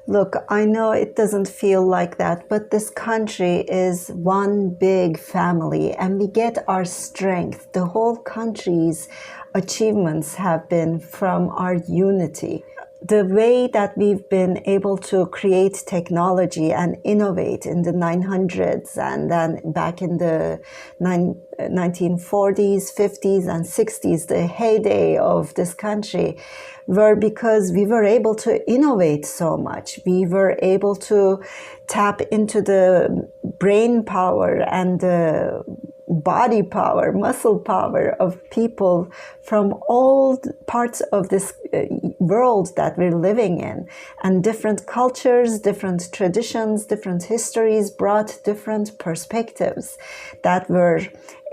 Look, I know it doesn't feel like that, but this country is one big family and we get our strength. The whole country's achievements have been from our unity. The way that we've been able to create technology and innovate in the 900s and then back in the 1940s, 50s, and 60s, the heyday of this country, were because we were able to innovate so much. We were able to tap into the brain power and the body power, muscle power of people from all parts of this world that we're living in. And different cultures, different traditions, different histories brought different perspectives that were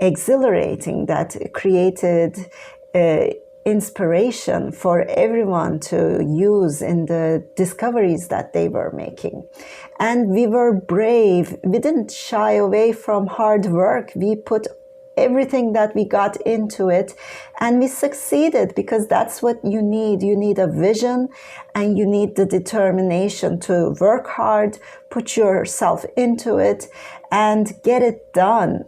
exhilarating, that created inspiration for everyone to use in the discoveries that they were making. And we were brave. We didn't shy away from hard work. We put everything that we got into it and we succeeded, because that's what you need. You need a vision and you need the determination to work hard, put yourself into it and get it done.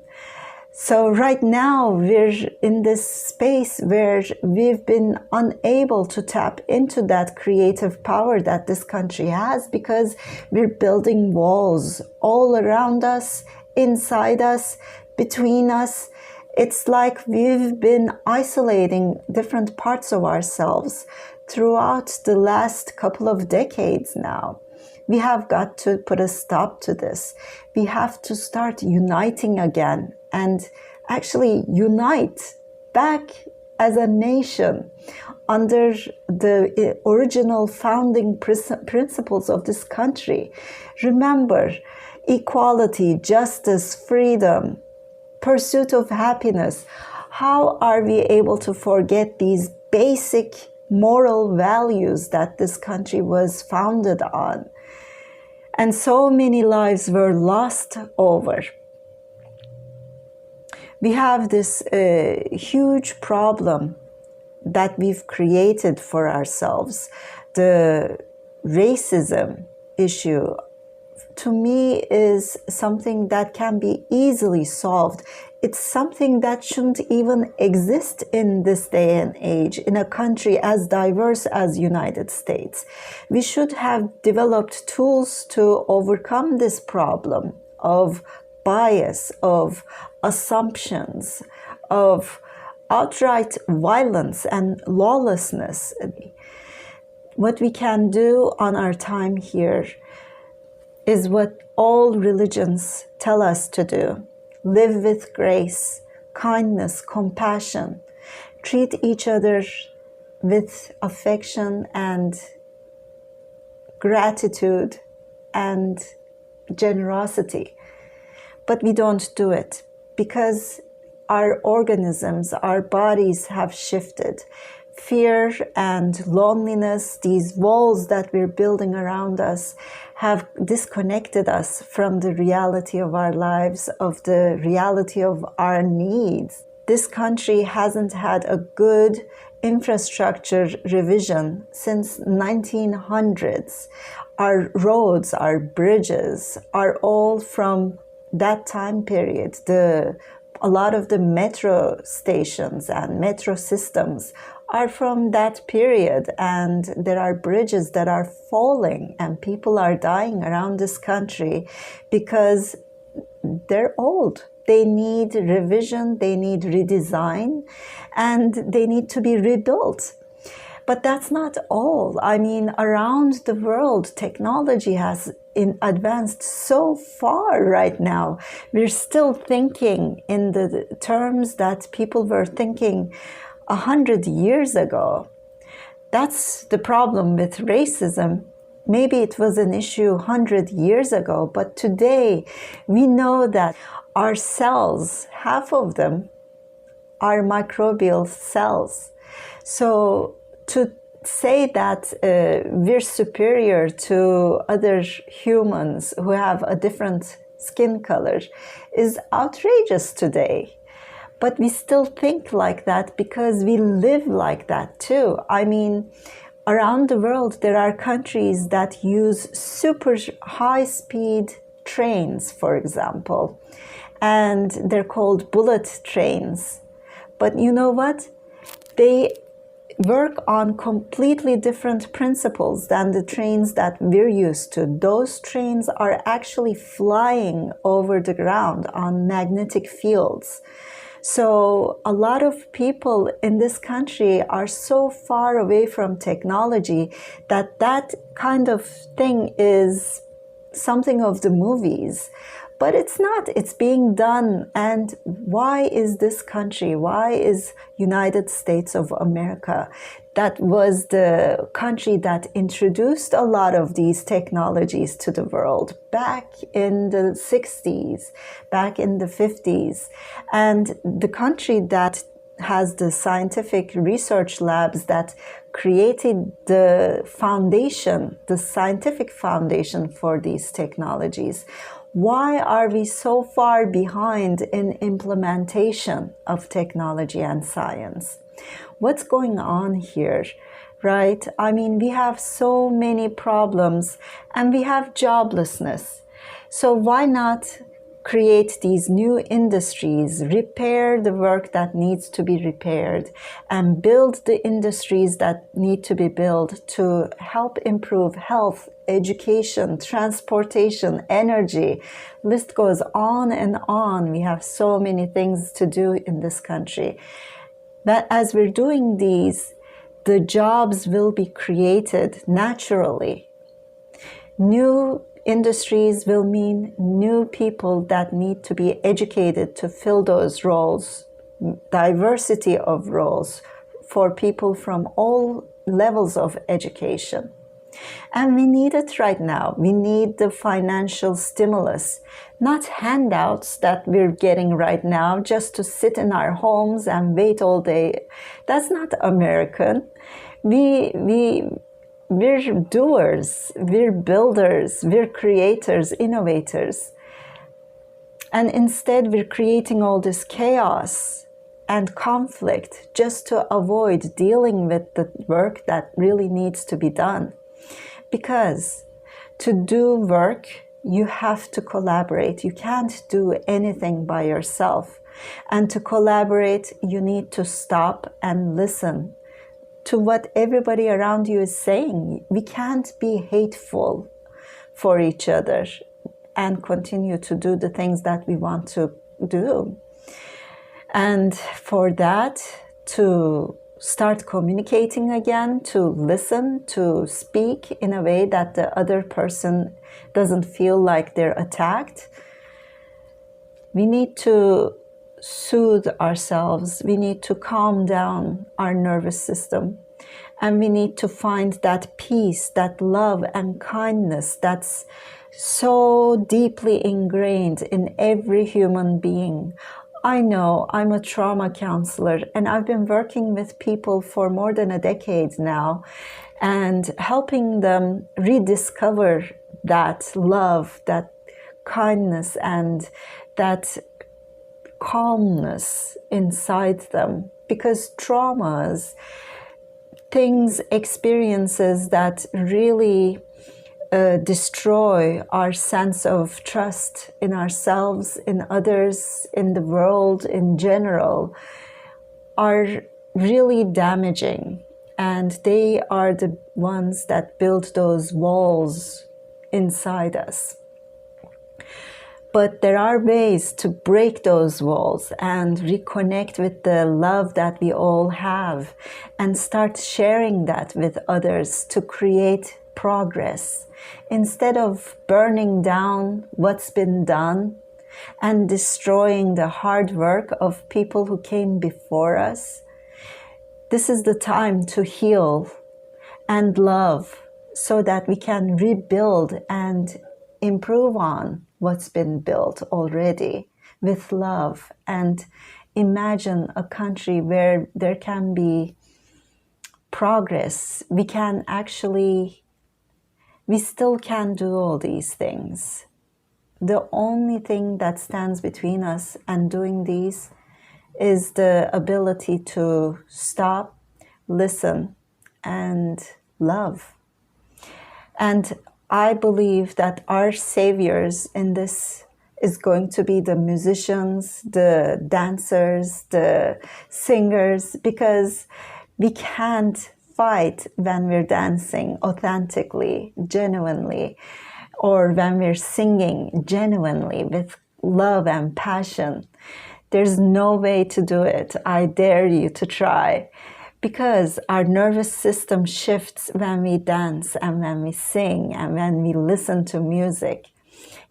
So right now we're in this space where we've been unable to tap into that creative power that this country has, because we're building walls all around us, inside us, between us. It's like we've been isolating different parts of ourselves throughout the last couple of decades now. We have got to put a stop to this. We have to start uniting again and actually unite back as a nation under the original founding principles of this country. Remember, equality, justice, freedom, pursuit of happiness. How are we able to forget these basic moral values that this country was founded on? And so many lives were lost over. We have this huge problem that we've created for ourselves. The racism issue, to me, is something that can be easily solved. It's something that shouldn't even exist in this day and age in a country as diverse as United States. We should have developed tools to overcome this problem of bias, of assumptions, of outright violence and lawlessness. What we can do on our time here is what all religions tell us to do. Live with grace, kindness, compassion. Treat each other with affection and gratitude and generosity. But we don't do it because our organisms, our bodies have shifted. Fear and loneliness, these walls that we're building around us, have disconnected us from the reality of our lives, of the reality of our needs. This country hasn't had a good infrastructure revision since 1900s. Our roads, our bridges are all from that time period. A lot of the metro stations and metro systems are from that period, and there are bridges that are falling and people are dying around this country because they're old. They need revision, they need redesign, and they need to be rebuilt. But that's not all. I mean, around the world, technology has advanced so far right now. We're still thinking in the terms that people were thinking 100 years ago. That's the problem with racism. Maybe it was an issue 100 years ago, but today we know that our cells, half of them are microbial cells. So to say that we're superior to other humans who have a different skin color is outrageous today. But we still think like that because we live like that too. I mean, Around the world, there are countries that use super high-speed trains, for example, and they're called bullet trains. But you know what? They work on completely different principles than the trains that we're used to. Those trains are actually flying over the ground on magnetic fields. So a lot of people in this country are so far away from technology that that kind of thing is something of the movies. But it's not. It's being done. And why is this country, why is United States of America, that was the country that introduced a lot of these technologies to the world back in the 60s, back in the 50s, and the country that has the scientific research labs that created the foundation, the scientific foundation for these technologies. Why are we so far behind in implementation of technology and science? What's going on here, right? I mean, we have so many problems and we have joblessness. So why not create these new industries, repair the work that needs to be repaired, and build the industries that need to be built to help improve health, education, transportation, energy. List goes on and on. We have so many things to do in this country. But as we're doing these, the jobs will be created naturally. New industries will mean new people that need to be educated to fill those roles, diversity of roles for people from all levels of education. And we need it right now. We need the financial stimulus, not handouts that we're getting right now just to sit in our homes and wait all day. That's not American. We're doers, we're builders, we're creators, innovators. And instead, we're creating all this chaos and conflict just to avoid dealing with the work that really needs to be done. Because to do work, you have to collaborate. You can't do anything by yourself. And to collaborate, you need to stop and listen to what everybody around you is saying. We can't be hateful for each other and continue to do the things that we want to do. And for that, to start communicating again, to listen, to speak in a way that the other person doesn't feel like they're attacked. We need to soothe ourselves. We need to calm down our nervous system. And we need to find that peace, that love and kindness that's so deeply ingrained in every human being. I know I'm a trauma counselor and I've been working with people for more than a decade now and helping them rediscover that love, that kindness, and that calmness inside them. Because traumas, things, experiences that really destroy our sense of trust in ourselves, in others, in the world in general, are really damaging. And they are the ones that build those walls inside us. But there are ways to break those walls and reconnect with the love that we all have and start sharing that with others to create progress. Instead of burning down what's been done and destroying the hard work of people who came before us, this is the time to heal and love so that we can rebuild and improve on what's been built already with love, and imagine a country where there can be progress. We still can do all these things. The only thing that stands between us and doing these is the ability to stop, listen, and love. And I believe that our saviors in this is going to be the musicians, the dancers, the singers, because we can't fight when we're dancing authentically, genuinely, or when we're singing genuinely with love and passion. There's no way to do it. I dare you to try. Because our nervous system shifts when we dance and when we sing and when we listen to music.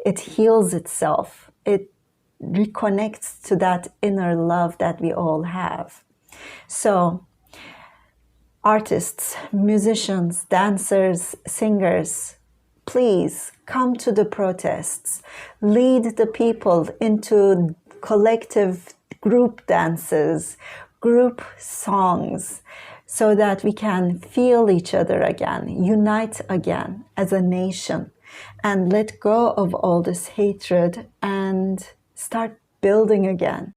It heals itself. It reconnects to that inner love that we all have. So, artists, musicians, dancers, singers, please come to the protests. Lead the people into collective group dances, group songs, so that we can feel each other again, unite again as a nation, and let go of all this hatred and start building again.